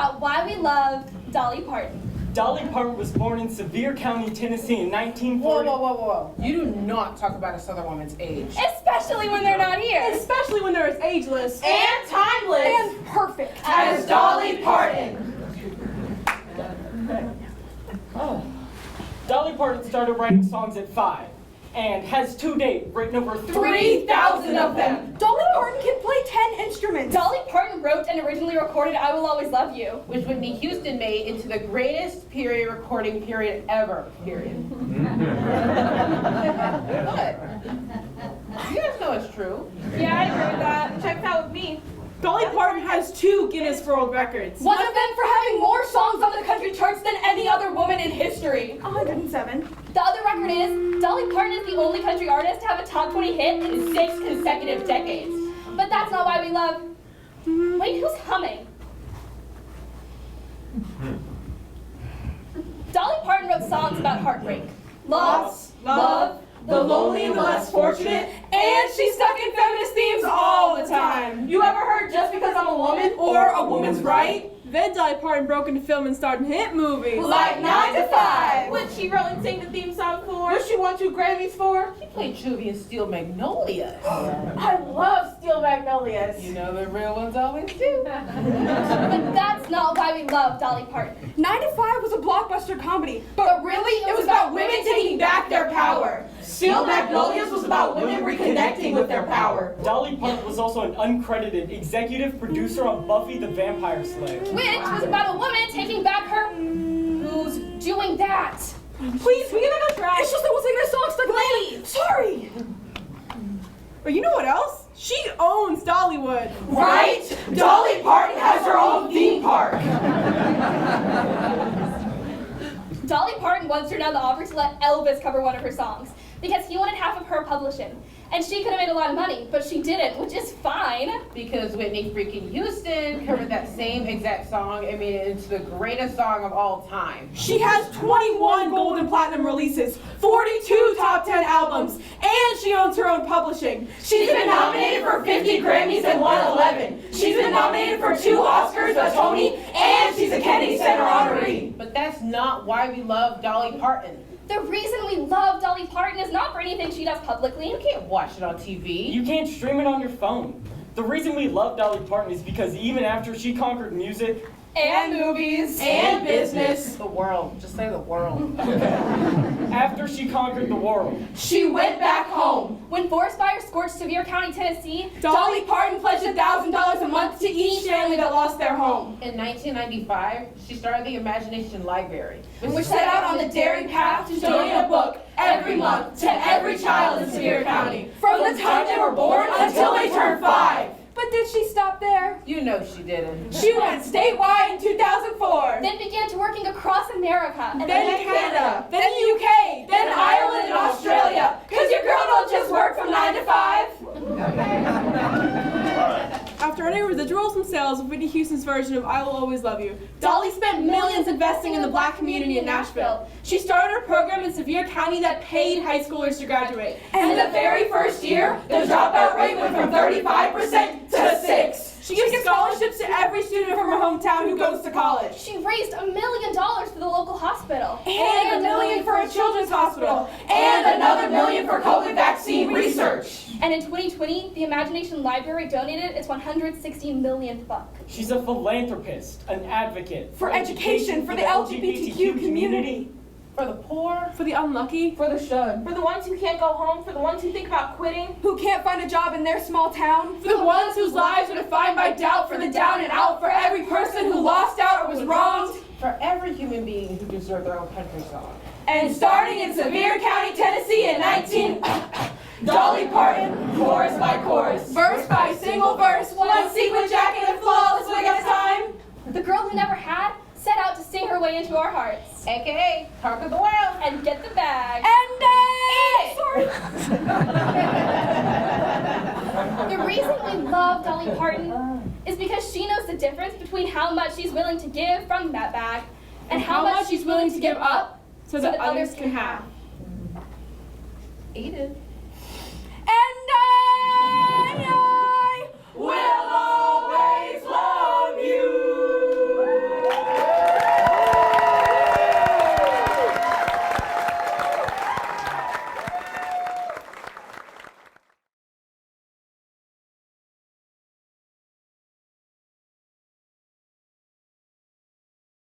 about why we love Dolly Parton. Dolly Parton was born in Sevier County, Tennessee in 1940. Whoa. You do not talk about a Southern woman's age. Especially when they're not here. Especially when they're as ageless. And timeless. And perfect. As Dolly Parton. Dolly Parton started writing songs at 5 and has to date written over 3,000 of them. Dolly Parton can play 10 instruments. Dolly Parton wrote and originally recorded I Will Always Love You, Which Whitney Houston made into the greatest period recording period ever, period. What? You guys know it's true. Yeah, I agree with that. Check that with me. Dolly Parton has 2 Guinness World Records. One of them for having more songs on the country charts than any other woman in history. 107. The other record is, Dolly Parton is the only country artist to have a top 20 hit in 6 consecutive decades. But that's not why we love... Wait, who's humming? Dolly Parton wrote songs about heartbreak, loss, love, the lonely and the less fortunate, and she's stuck in feminist themes all the time. You ever heard Just Because I'm a Woman or A Woman's Right? Then Dolly Parton broke into film and starred in hit movies. Like 9 to 5. which she wrote and sang the theme song for. What she won 2 Grammys for? She played Juvie in Steel Magnolias. I love Steel Magnolias. You know the real ones always do. But that's not why we love Dolly Parton. 9 to 5 was a blockbuster comedy, But really, it was about women taking back their power. Steel Magnolias was about women reconnecting with their power. Dolly Parton was also an uncredited executive producer on Buffy the Vampire Slayer. Which was about a woman taking back her... Who's doing that? Please, we can go trash. It's just that we'll sing this song stuck in my... Sorry. But you know what else? She owns Dollywood. Right? Dolly Parton has her own theme park. Dolly Parton once turned down the offer to let Elvis cover one of her songs because he wanted half of her publishing. And she could have made a lot of money, but she didn't, which is fine. Because Whitney freaking Houston covered that same exact song and made it into the greatest song of all time. She has 21 gold and platinum releases, 42 top 10 albums, and she owns her own publishing. She's been nominated for 50 Grammys and won 11. She's been nominated for 2 Oscars, a Tony, and she's a Kennedy Center honoree. But that's not why we love Dolly Parton. The reason we love Dolly Parton is not for anything she does publicly. You can't watch it on TV. You can't stream it on your phone. The reason we love Dolly Parton is because even after she conquered music, And movies. And business. The world. Just say the world. after she conquered the world, She went back home. When forest fires scorched Sevier County, Tennessee, Dolly Parton pledged $1,000 a month to each family that lost their home. In 1995, she started the Imagination Library, Which set out on the daring path to donate a book every month to every child in Sevier County, from the time they were born until they turned 5. But did she stop there? You know she didn't. She went statewide in 2004. then began to working across America. Then Canada, then the UK, then Ireland and Australia. Cause your girl don't just work from 9 to 5. After earning residuals from sales of Whitney Houston's version of I Will Always Love You, Dolly spent millions investing in the black community in Nashville. She started her program in Sevier County that paid high schoolers to graduate. And the very first year, the dropout rate went from 35% to 6. She gives scholarships to every student from her hometown who goes to college. She raised $1 million for the local hospital. And $1 million for a children's hospital. And another $1 million for COVID vaccine research. And in 2020, the Imagination Library donated its $160 million buck. she's a philanthropist, an advocate For education, for the LGBTQ community. For the poor, For the unlucky. for the shunned. For the ones who can't go home, for the ones who think about quitting. Who can't find a job in their small town. For the ones whose lives are defined by doubt. For the down and out. For every person who lost out or was wronged. For every human being who deserves their own country song. And starting in Sevier County, Tennessee in 19... Dolly Parton, chorus by chorus. Verse by single verse. One sequin jacket and flawless wig at a time. The girl who never had set out to sing her way into our hearts. AKA, conquer the world. And get the bag. And sorry. The reason we love Dolly Parton is because she knows the difference between how much she's willing to give from that bag and how much she's willing to give up so that others can have. Eat it. And I will